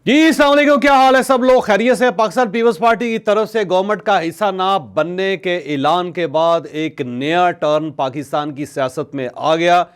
जी अस्सलाम वालेकुम, क्या हाल है सब लोग? खैरियत से? पाकिस्तान पीपल्स पार्टी की तरफ से गवर्नमेंट का हिस्सा ना बनने के ऐलान के बाद एक नया टर्न पाकिस्तान की सियासत में आ गया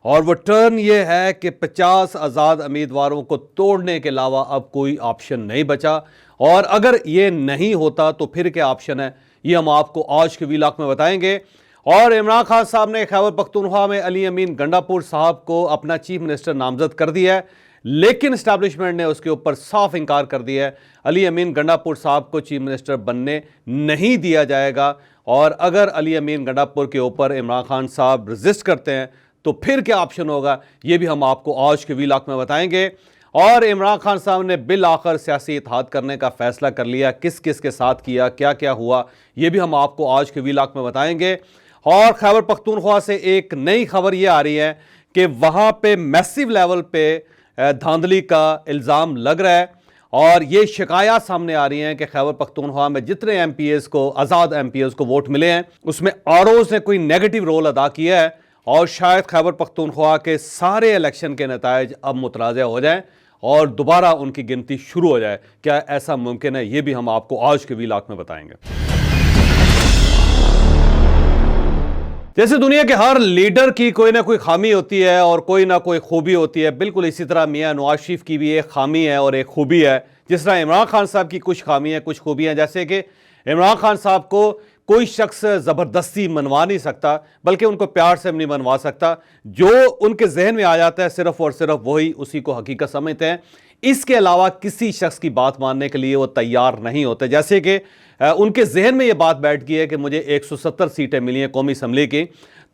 और वो टर्न ये है कि 50 आज़ाद उम्मीदवारों को तोड़ने के अलावा अब कोई ऑप्शन नहीं बचा। और अगर ये नहीं होता तो फिर क्या ऑप्शन है, ये हम आपको आज के वीलॉग में बताएंगे। और इमरान खान साहब ने खैबर पख्तूनख्वा में अली अमीन गंडापुर साहब को अपना चीफ मिनिस्टर नामजद कर दिया है, लेकिन एस्टैब्लिशमेंट ने उसके ऊपर साफ इंकार कर दिया है। अली अमीन गंडापुर साहब को चीफ मिनिस्टर बनने नहीं दिया जाएगा। और अगर अली अमीन गंडापुर के ऊपर इमरान खान साहब रजिस्ट करते हैं तो फिर क्या ऑप्शन होगा, ये भी हम आपको आज के वीलॉग में बताएंगे। और इमरान खान साहब ने बिल आखिर सियासी इत्तेहाद करने का फैसला कर लिया, किस किस के साथ किया, क्या क्या हुआ, ये भी हम आपको आज के वीलॉग में बताएंगे। और खैबर पख्तूनख्वा से एक नई खबर ये आ रही है कि वहाँ पे मैसिव लेवल पे धांधली का इल्ज़ाम लग रहा है और ये शिकायत सामने आ रही हैं कि खैबर पख्तूनख्वा में जितने एमपीएस को, आज़ाद एमपीएस को वोट मिले हैं, उसमें आरओज़ ने कोई नेगेटिव रोल अदा किया है और शायद खैबर पख्तूनख्वा के सारे इलेक्शन के नताइज अब मुतराज़ा हो जाएं और दोबारा उनकी गिनती शुरू हो जाए। क्या ऐसा मुमकिन है, ये भी हम आपको आज के वीलॉग में बताएंगे। जैसे दुनिया के हर लीडर की कोई ना कोई खामी होती है और कोई ना कोई खूबी होती है, बिल्कुल इसी तरह मियां नवाज शरीफ की भी एक खामी है और एक खूबी है। जिस तरह इमरान खान साहब की कुछ खामी है, कुछ खूबियां, जैसे कि इमरान खान साहब को कोई शख्स ज़बरदस्ती मनवा नहीं सकता, बल्कि उनको प्यार से नहीं मनवा सकता। जो उनके जहन में आ जाता है सिर्फ और सिर्फ वही उसी को हकीकत समझते हैं। इसके अलावा किसी शख्स की बात मानने के लिए वो तैयार नहीं होते। जैसे कि उनके जहन में ये बात बैठ गई है कि मुझे 170 सीटें मिली हैं कौमी असम्बली की,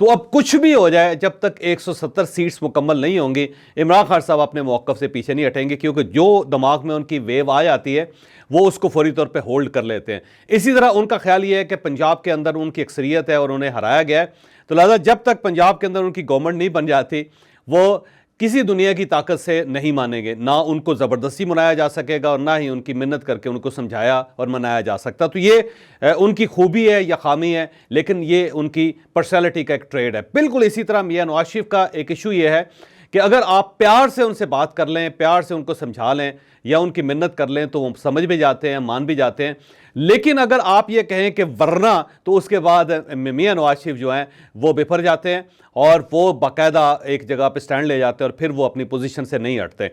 तो अब कुछ भी हो जाए, जब तक 170 सीट्स मुकम्मल नहीं होंगी इमरान खान साहब अपने मौक़िफ़ से पीछे नहीं हटेंगे, क्योंकि जो दिमाग में उनकी वेव आ जाती है वो उसको फौरी तौर पे होल्ड कर लेते हैं। इसी तरह उनका ख्याल ये है कि पंजाब के अंदर उनकी अक्सरियत है और उन्हें हराया गया है, तो लिहाजा जब तक पंजाब के अंदर उनकी गवर्नमेंट नहीं बन जाती वो किसी दुनिया की ताकत से नहीं मानेंगे। ना उनको ज़बरदस्ती मनाया जा सकेगा और ना ही उनकी मिन्नत करके उनको समझाया और मनाया जा सकता। तो ये उनकी खूबी है या खामी है, लेकिन ये उनकी पर्सनैलिटी का एक ट्रेड है। बिल्कुल इसी तरह मियां नवाज शरीफ का एक इशू ये है कि अगर आप प्यार से उनसे बात कर लें, प्यार से उनको समझा लें या उनकी मिन्नत कर लें तो वो समझ भी जाते हैं, मान भी जाते हैं। लेकिन अगर आप ये कहें कि वरना, तो उसके बाद मियां नवाज शरीफ जो हैं वो बिफर जाते हैं और वो बाकायदा एक जगह पे स्टैंड ले जाते हैं और फिर वो अपनी पोजीशन से नहीं हटते।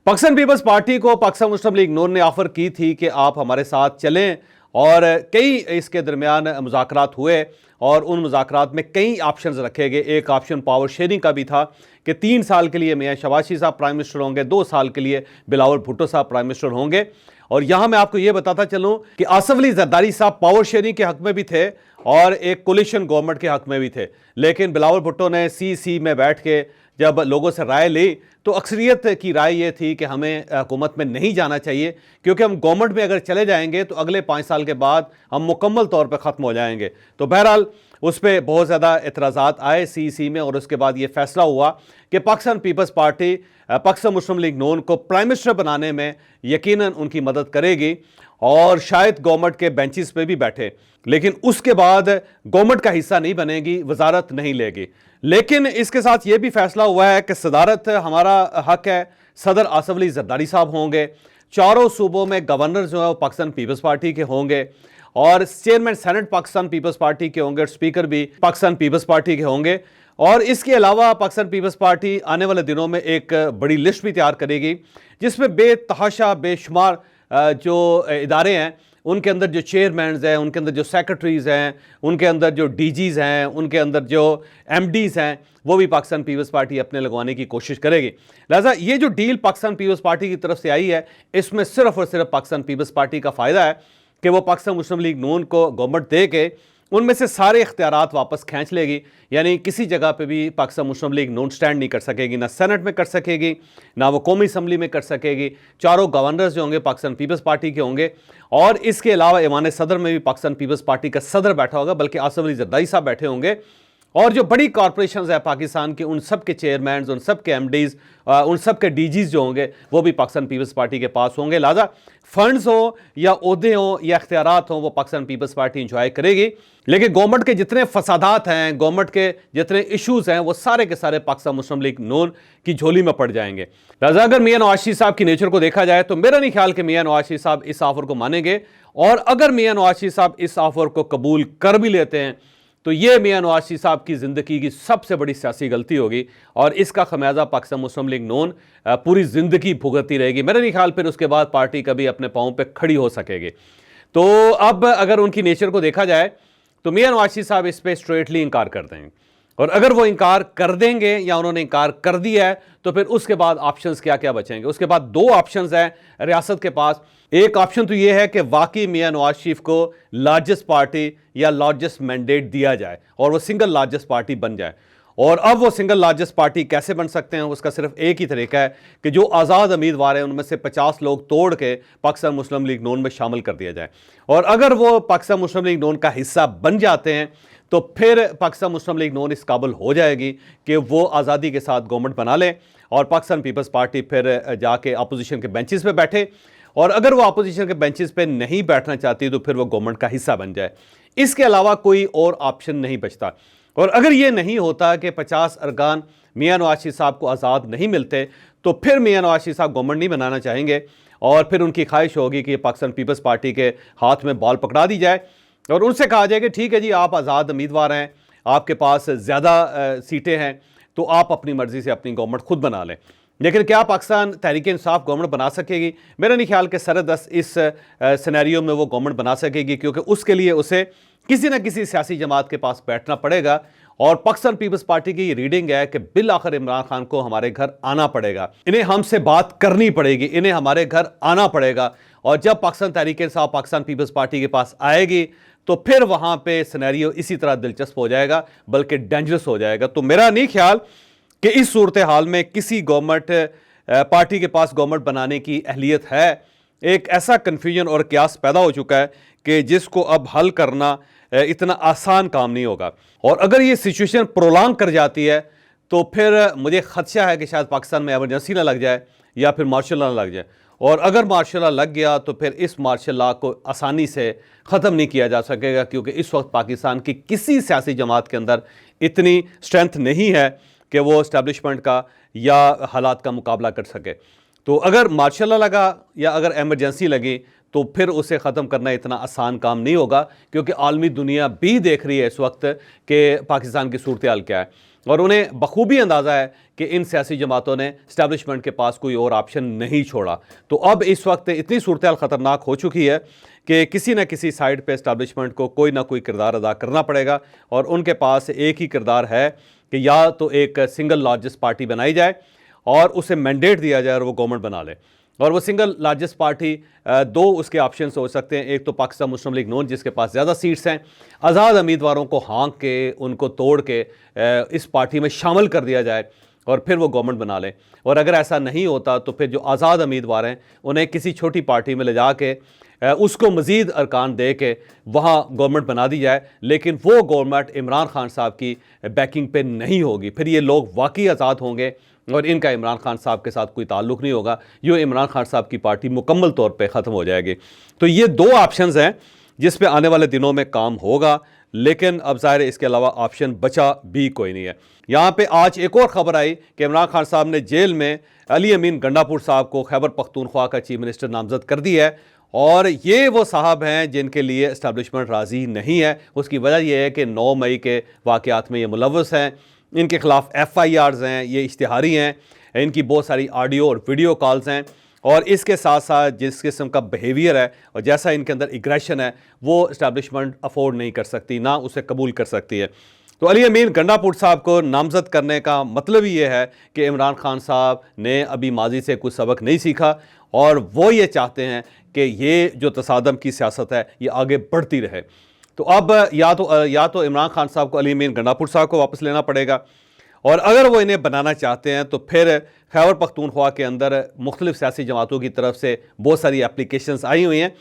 पाकिस्तान पीपल्स पार्टी को पाकिस्तान मुस्लिम लीग नून ने ऑफर की थी कि आप हमारे साथ चलें और कई इसके दरमियान मुज़ाकरात हुए और उन मुज़ाकरात में कई ऑप्शंस रखे गए। एक ऑप्शन पावर शेयरिंग का भी था कि 3 साल के लिए मियां शहबाज शरीफ साहब प्राइम मिनिस्टर होंगे, 2 साल के लिए बिलावल भुट्टो साहब प्राइम मिनिस्टर होंगे। और यहां मैं आपको यह बताता चलूं कि आसिफ अली जरदारी साहब पावर शेयरिंग के हक में भी थे और एक कोलिशन गवर्नमेंट के हक में भी थे, लेकिन बिलावल भुट्टो ने सी में बैठ के जब लोगों से राय ली तो अक्सरियत की राय ये थी कि हमें हुकूमत में नहीं जाना चाहिए, क्योंकि हम गवर्नमेंट में अगर चले जाएंगे तो अगले 5 साल के बाद हम मुकम्मल तौर पर ख़त्म हो जाएंगे। तो बहरहाल उस पर बहुत ज़्यादा एतराज़ात आए सी में और उसके बाद ये फैसला हुआ कि पाकिस्तान पीपल्स पार्टी पाकिस्तान मुस्लिम लीग नून को प्राइम मिनिस्टर बनाने में यकीनन उनकी मदद करेगी और शायद गवर्नमेंट के बेंचेस पे भी बैठे, लेकिन उसके बाद गवर्नमेंट का हिस्सा नहीं बनेगी, वजारत नहीं लेगी। लेकिन इसके साथ ये भी फैसला हुआ है कि सदारत हमारा हक है, सदर आसिफ अली जरदारी साहब होंगे, चारों सूबों में गवर्नर जो है वो पाकिस्तान पीपल्स पार्टी के होंगे और chairman Senate Pakistan Peoples Party के होंगे और स्पीकर भी पाकिस्तान पीपल्स पार्टी के होंगे। और इसके अलावा पाकिस्तान पीपल्स पार्टी आने वाले दिनों में एक बड़ी लिस्ट भी तैयार करेगी जिसमें बेतहाशा बेशुमार जो इदारे हैं उनके अंदर जो चेयरमैन्स हैं, उनके अंदर जो सेक्रेटरीज़ हैं, उनके अंदर जो डीजीज़ हैं, उनके अंदर जो एमडीज़ हैं, वो भी पाकिस्तान पीपल्स पार्टी अपने लगवाने की कोशिश करेगी। लिहाजा ये जो डील पाकिस्तान पीपल्स पार्टी की तरफ से आई है, इसमें सिर्फ और सिर्फ पाकिस्तान पीपल्स पार्टी का फ़ायदा है कि वो पाकिस्तान मुस्लिम लीग नून को गवर्नमेंट दे के उनमें से सारे इख्तियारात वापस खींच लेगी। यानी किसी जगह पे भी पाकिस्तान मुस्लिम लीग नून स्टैंड नहीं कर सकेगी, ना सेनेट में कर सकेगी, ना वो कौमी असम्बली में कर सकेगी। चारों गवर्नर्स जो होंगे पाकिस्तान पीपल्स पार्टी के होंगे और इसके अलावा ईवान सदर में भी पाकिस्तान पीपल्स पार्टी का सदर बैठा होगा, बल्कि आसिफ अली जरदारी साहब बैठे होंगे और जो बड़ी कॉरपोरेशंस है पाकिस्तान की, उन सब के चेयरमैन, उन सब के एमडीज, उन सब के डीजीज जो होंगे वो भी पाकिस्तान पीपल्स पार्टी के पास होंगे। लिहाजा फंड्स हो या ओहदे हो या इख्तियारात हो, वो पाकिस्तान पीपल्स पार्टी इंजॉय करेगी। लेकिन गवर्नमेंट के जितने फसादात हैं, गवर्नमेंट के जितने इश्यूज हैं, वो सारे के सारे पाकिस्तान मुस्लिम लीग नून की झोली में पड़ जाएंगे। लिहाजा अगर मियां नवाज शरीफ साहब की नेचर को देखा जाए तो मेरा नहीं ख्याल कि मियां नवाज शरीफ साहब इस ऑफर को मानेंगे। और अगर मियां नवाज शरीफ साहब इस ऑफर को कबूल कर भी लेते हैं तो ये मियां नवाज शरीफ साहब की ज़िंदगी की सबसे बड़ी सियासी गलती होगी और इसका खमियाजा पाकिस्तान मुस्लिम लीग नून पूरी ज़िंदगी भुगतती रहेगी। मेरा नहीं ख्याल फिर उसके बाद पार्टी कभी अपने पाँव पे खड़ी हो सकेगी। तो अब अगर उनकी नेचर को देखा जाए तो मियां नवाज शरीफ साहब इस पर स्ट्रेटली इनकार कर देंगे, और अगर वो इनकार कर देंगे या उन्होंने इनकार कर दिया है तो फिर उसके बाद ऑप्शंस क्या क्या बचेंगे। उसके बाद दो ऑप्शंस हैं रियासत के पास। एक ऑप्शन तो ये है कि वाकई मियां नवाज शरीफ को लार्जेस्ट पार्टी या लार्जेस्ट मैंडेट दिया जाए और वो सिंगल लार्जेस्ट पार्टी बन जाए। और अब वो सिंगल लार्जेस्ट पार्टी कैसे बन सकते हैं, उसका सिर्फ एक ही तरीका है कि जो आज़ाद उम्मीदवार हैं उनमें से 50 लोग तोड़ के पाकिस्तान मुस्लिम लीग नून में शामिल कर दिया जाए। और अगर वो पाकिस्तान मुस्लिम लीग नून का हिस्सा बन जाते हैं तो फिर पाकिस्तान मुस्लिम लीग नून इस काबिल हो जाएगी कि वो आज़ादी के साथ गवर्नमेंट बना ले और पाकिस्तान पीपल्स पार्टी फिर जाके अपोजिशन के बेंचेस पे बैठे। और अगर वो अपोजिशन के बेंचेस पे नहीं बैठना चाहती तो फिर वो गवर्नमेंट का हिस्सा बन जाए। इसके अलावा कोई और ऑप्शन नहीं बचता। और अगर ये नहीं होता कि 50 अरकान मियां नवाज शरीफ साहब को आज़ाद नहीं मिलते तो फिर मियां नवाज शरीफ साहब गवर्नमेंट नहीं बनाना चाहेंगे और फिर उनकी ख्वाहिश होगी कि पाकिस्तान पीपल्स पार्टी के हाथ में बॉल पकड़ा दी जाए और उनसे कहा जाए कि ठीक है जी, आप आज़ाद उम्मीदवार हैं, आपके पास ज़्यादा सीटें हैं, तो आप अपनी मर्ज़ी से अपनी गवर्नमेंट खुद बना लें। लेकिन क्या पाकिस्तान तहरीक इंसाफ गवर्नमेंट बना सकेगी? मेरा नहीं ख्याल कि सरदस्त इस सिनेरियो में वो गवर्नमेंट बना सकेगी, क्योंकि उसके लिए उसे किसी न किसी सियासी जमात के पास बैठना पड़ेगा। और पाकिस्तान पीपल्स पार्टी की रीडिंग है कि बिल आखिर इमरान खान को हमारे घर आना पड़ेगा, इन्हें हमसे बात करनी पड़ेगी, इन्हें हमारे घर आना पड़ेगा। और जब पाकिस्तान तहरीक इंसाफ पाकिस्तान पीपल्स पार्टी के पास आएगी तो फिर वहाँ पे सिनेरियो इसी तरह दिलचस्प हो जाएगा, बल्कि डेंजरस हो जाएगा। तो मेरा नहीं ख्याल कि इस सूरत हाल में किसी गवर्नमेंट पार्टी के पास गवर्नमेंट बनाने की अहलियत है। एक ऐसा कन्फ्यूजन और क्यास पैदा हो चुका है कि जिसको अब हल करना इतना आसान काम नहीं होगा। और अगर ये सिचुएशन प्रोलॉन्ग कर जाती है तो फिर मुझे खदशा है कि शायद पाकिस्तान में एमरजेंसी ना लग जाए या फिर मार्शल लॉ ना लग जाए। और अगर मार्शल लॉ लग गया तो फिर इस मार्शल लॉ को आसानी से ख़त्म नहीं किया जा सकेगा, क्योंकि इस वक्त पाकिस्तान की किसी सियासी जमात के अंदर इतनी स्ट्रेंथ नहीं है कि वो इस्टेब्लिशमेंट का या हालात का मुकाबला कर सके। तो अगर मार्शल लॉ लगा या अगर एमरजेंसी लगी तो फिर उसे ख़त्म करना इतना आसान काम नहीं होगा, क्योंकि आलमी दुनिया भी देख रही है इस वक्त कि पाकिस्तान की सूरत हाल क्या है और उन्हें बखूबी अंदाज़ा है कि इन सियासी जमातों ने इस्टेब्लिशमेंट के पास कोई और ऑप्शन नहीं छोड़ा। तो अब इस वक्त इतनी सूरत हाल ख़तरनाक हो चुकी है कि किसी न किसी साइड पे इस्टेब्लिशमेंट को कोई ना कोई किरदार अदा करना पड़ेगा और उनके पास एक ही किरदार है कि या तो एक सिंगल लार्जेस्ट पार्टी बनाई जाए और उसे मैंडेट दिया जाए और वो गवर्नमेंट बना ले। और वो सिंगल लार्जेस्ट पार्टी दो उसके ऑप्शंस हो सकते हैं। एक तो पाकिस्तान मुस्लिम लीग नून जिसके पास ज़्यादा सीट्स हैं, आज़ाद उम्मीदवारों को हाँक के उनको तोड़ के इस पार्टी में शामिल कर दिया जाए और फिर वो गवर्नमेंट बना लें। और अगर ऐसा नहीं होता तो फिर जो आज़ाद उम्मीदवार हैं उन्हें किसी छोटी पार्टी में ले जा के उसको मज़ीद अरकान दे के वहाँ गवर्नमेंट बना दी जाए, लेकिन वो गवर्नमेंट इमरान खान साहब की बैकिंग पे नहीं होगी। फिर ये लोग वाकई आज़ाद होंगे और इनका इमरान खान साहब के साथ कोई ताल्लुक़ नहीं होगा, ये इमरान खान साहब की पार्टी मुकम्मल तौर पे ख़त्म हो जाएगी। तो ये दो ऑप्शंस हैं जिस पे आने वाले दिनों में काम होगा, लेकिन अब ज़ाहिर है इसके अलावा ऑप्शन बचा भी कोई नहीं है। यहाँ पे आज एक और ख़बर आई कि इमरान खान साहब ने जेल में अली अमीन गंडापुर साहब को खैबर पख्तूनख्वा का चीफ मिनिस्टर नामजद कर दी है और ये वो साहब हैं जिनके लिए इस्टेब्लिशमेंट राज़ी नहीं है। उसकी वजह यह है कि 9 मई के वाक़यात में ये मुलव्वस हैं, इनके ख़िलाफ़ FIRs हैं, ये इश्तिहारी हैं, इनकी बहुत सारी ऑडियो और वीडियो कॉल्स हैं और इसके साथ साथ जिस किस्म का बिहेवियर है और जैसा इनके अंदर एग्रेशन है वो इस्टेब्लिशमेंट अफोर्ड नहीं कर सकती, ना उसे कबूल कर सकती है। तो अली अमीन गंडापुर साहब को नामजद करने का मतलब ही ये है कि इमरान खान साहब ने अभी माजी से कुछ सबक नहीं सीखा और वो ये चाहते हैं कि ये जो तसादम की सियासत है ये आगे बढ़ती रहे। तो अब या तो इमरान खान साहब को अली अमीन गंडापुर साहब को वापस लेना पड़ेगा और अगर वो इन्हें बनाना चाहते हैं तो फिर खैबर पख्तूनख्वा के अंदर मुख्तलिफ सियासी जमातों की तरफ से बहुत सारी एप्लीकेशंस आई हुई हैं,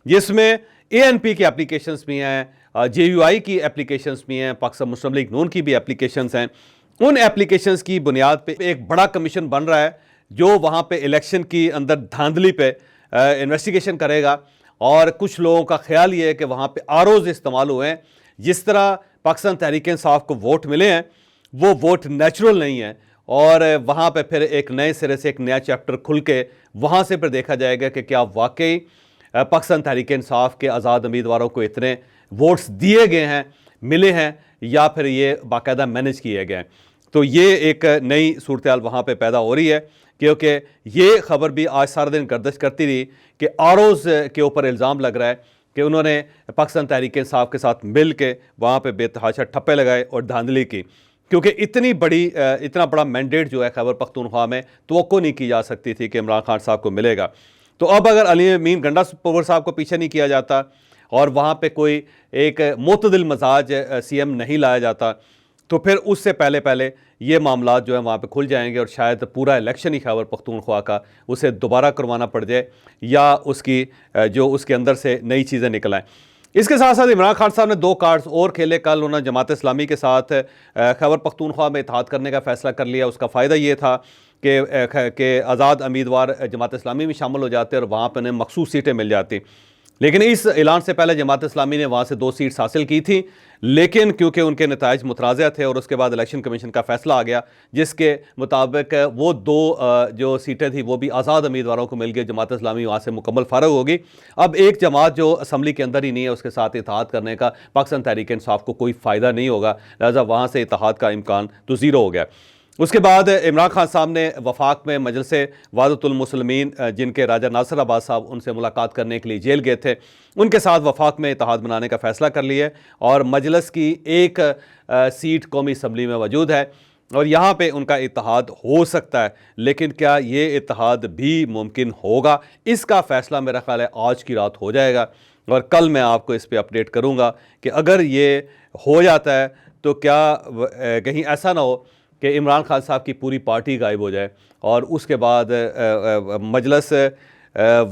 जिसमें ANP की एप्लीकेशंस भी हैं, JUI की एप्लीकेशंस भी हैं, पाकिस्तान मुस्लिम लीग नून की भी एप्लीकेशंस हैं। उन एप्लीकेशंस की बुनियाद पे एक बड़ा कमीशन बन रहा है जो वहाँ पे इलेक्शन की अंदर धांधली पे इन्वेस्टिगेशन करेगा। और कुछ लोगों का ख्याल ये है कि वहाँ पे आरओज़ इस्तेमाल हुए हैं। जिस तरह पाकिस्तान तहरीक इंसाफ को वोट मिले हैं वो वोट नेचुरल नहीं है, और वहाँ पे फिर एक नए सिरे से एक नया चैप्टर खुल के वहाँ से फिर देखा जाएगा कि क्या वाकई पाकिस्तान तहरीक इंसाफ के आज़ाद उम्मीदवारों को इतने वोट्स दिए गए हैं, मिले हैं, या फिर ये बाकायदा मैनेज किए गए हैं। तो ये एक नई सूरत वहाँ पे पैदा हो रही है, क्योंकि ये खबर भी आज सारा दिन गर्दिश करती रही कि आरओज़ के ऊपर इल्ज़ाम लग रहा है कि उन्होंने पाकिस्तान तहरीक इंसाफ के साथ मिल के वहाँ पर बेतहाशा ठप्पे लगाए और धांधली की, क्योंकि इतना बड़ा मैंडेट जो है खैबर पख्तूनख्वा में तवक्को नहीं की जा सकती थी कि इमरान खान साहब को मिलेगा। तो अब अगर अली अमीन गंडापुर साहब को पीछे नहीं किया जाता और वहाँ पे कोई एक मोतदिल मजाज CM नहीं लाया जाता, तो फिर उससे पहले ये मामला जो है वहाँ पे खुल जाएंगे और शायद पूरा इलेक्शन ही खैबर पख्तूनख्वा का उसे दोबारा करवाना पड़ जाए, या उसकी जो उसके अंदर से नई चीज़ें निकल आएँ। इसके साथ साथ इमरान खान साहब ने 2 कार्ड्स और खेले। कल उन्होंने जमात इस्लामी के साथ खैबर पख्तूनख्वा में इत्तेहाद करने का फ़ैसला कर लिया। उसका फ़ायदा ये था कि आज़ाद उम्मीदवार जमात इस्लामी में शामिल हो जाते और वहाँ पर उन्हें मखसूस सीटें मिल जाती। लेकिन इस ऐलान से पहले जमात इस्लामी ने वहाँ से 2 सीट्स हासिल की थी, लेकिन क्योंकि उनके नताइज मुतराज़ा थे और उसके बाद इलेक्शन कमीशन का फ़ैसला आ गया जिसके मुताबिक वो 2 जो सीटें थी वो भी आज़ाद उम्मीदवारों को मिल गई। जमात इस्लामी वहाँ से मुकम्मल फ़ारग होगी। अब एक जमात जो असम्बली के अंदर ही नहीं है उसके साथ इत्तेहाद करने का पाकिस्तान तहरीक इंसाफ को कोई फ़ायदा नहीं होगा, लिहाजा वहाँ से इत्तेहाद का इम्कान तो ज़ीरो हो गया। उसके बाद इमरान खान साहब ने वफाक में मजलिस वहदतुल मुस्लिमीन, जिनके राजा नासिर अब्बास साहब उनसे मुलाकात करने के लिए जेल गए थे, उनके साथ वफाक में इत्तेहाद बनाने का फ़ैसला कर लिया और मजलिस की एक सीट कौमी असम्बली में मौजूद है और यहाँ पे उनका इत्तेहाद हो सकता है। लेकिन क्या ये इत्तेहाद भी मुमकिन होगा, इसका फ़ैसला मेरा ख्याल है आज की रात हो जाएगा और कल मैं आपको इस पर अपडेट करूँगा कि अगर ये हो जाता है तो क्या कहीं ऐसा ना हो कि इमरान खान साहब की पूरी पार्टी गायब हो जाए और उसके बाद मजलिस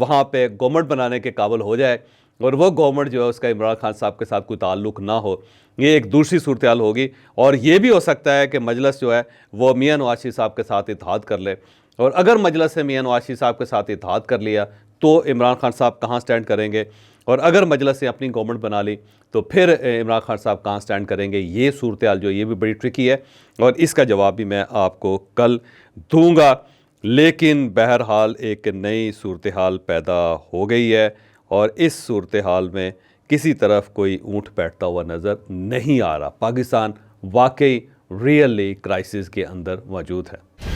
वहाँ पे गवर्नमेंट बनाने के काबिल हो जाए और वो गवर्नमेंट जो है उसका इमरान खान साहब के साथ कोई ताल्लुक़ ना हो। ये एक दूसरी सूरत हाल होगी और ये भी हो सकता है कि मजलिस जो है वो मियां नवाज शरीफ साहब के साथ इत्तेहाद कर ले, और अगर मजलिस ने मियां नवाज शरीफ साहब के साथ इत्तेहाद कर लिया तो इमरान खान साहब कहाँ स्टैंड करेंगे, और अगर मजलिस ने अपनी गवर्नमेंट बना ली तो फिर इमरान खान साहब कहाँ स्टैंड करेंगे। ये सूरत हाल जो ये भी बड़ी ट्रिकी है और इसका जवाब भी मैं आपको कल दूंगा। लेकिन बहरहाल एक नई सूरत हाल पैदा हो गई है और इस सूरत हाल में किसी तरफ कोई ऊँट बैठता हुआ नज़र नहीं आ रहा। पाकिस्तान वाकई रियली क्राइसिस के अंदर मौजूद है।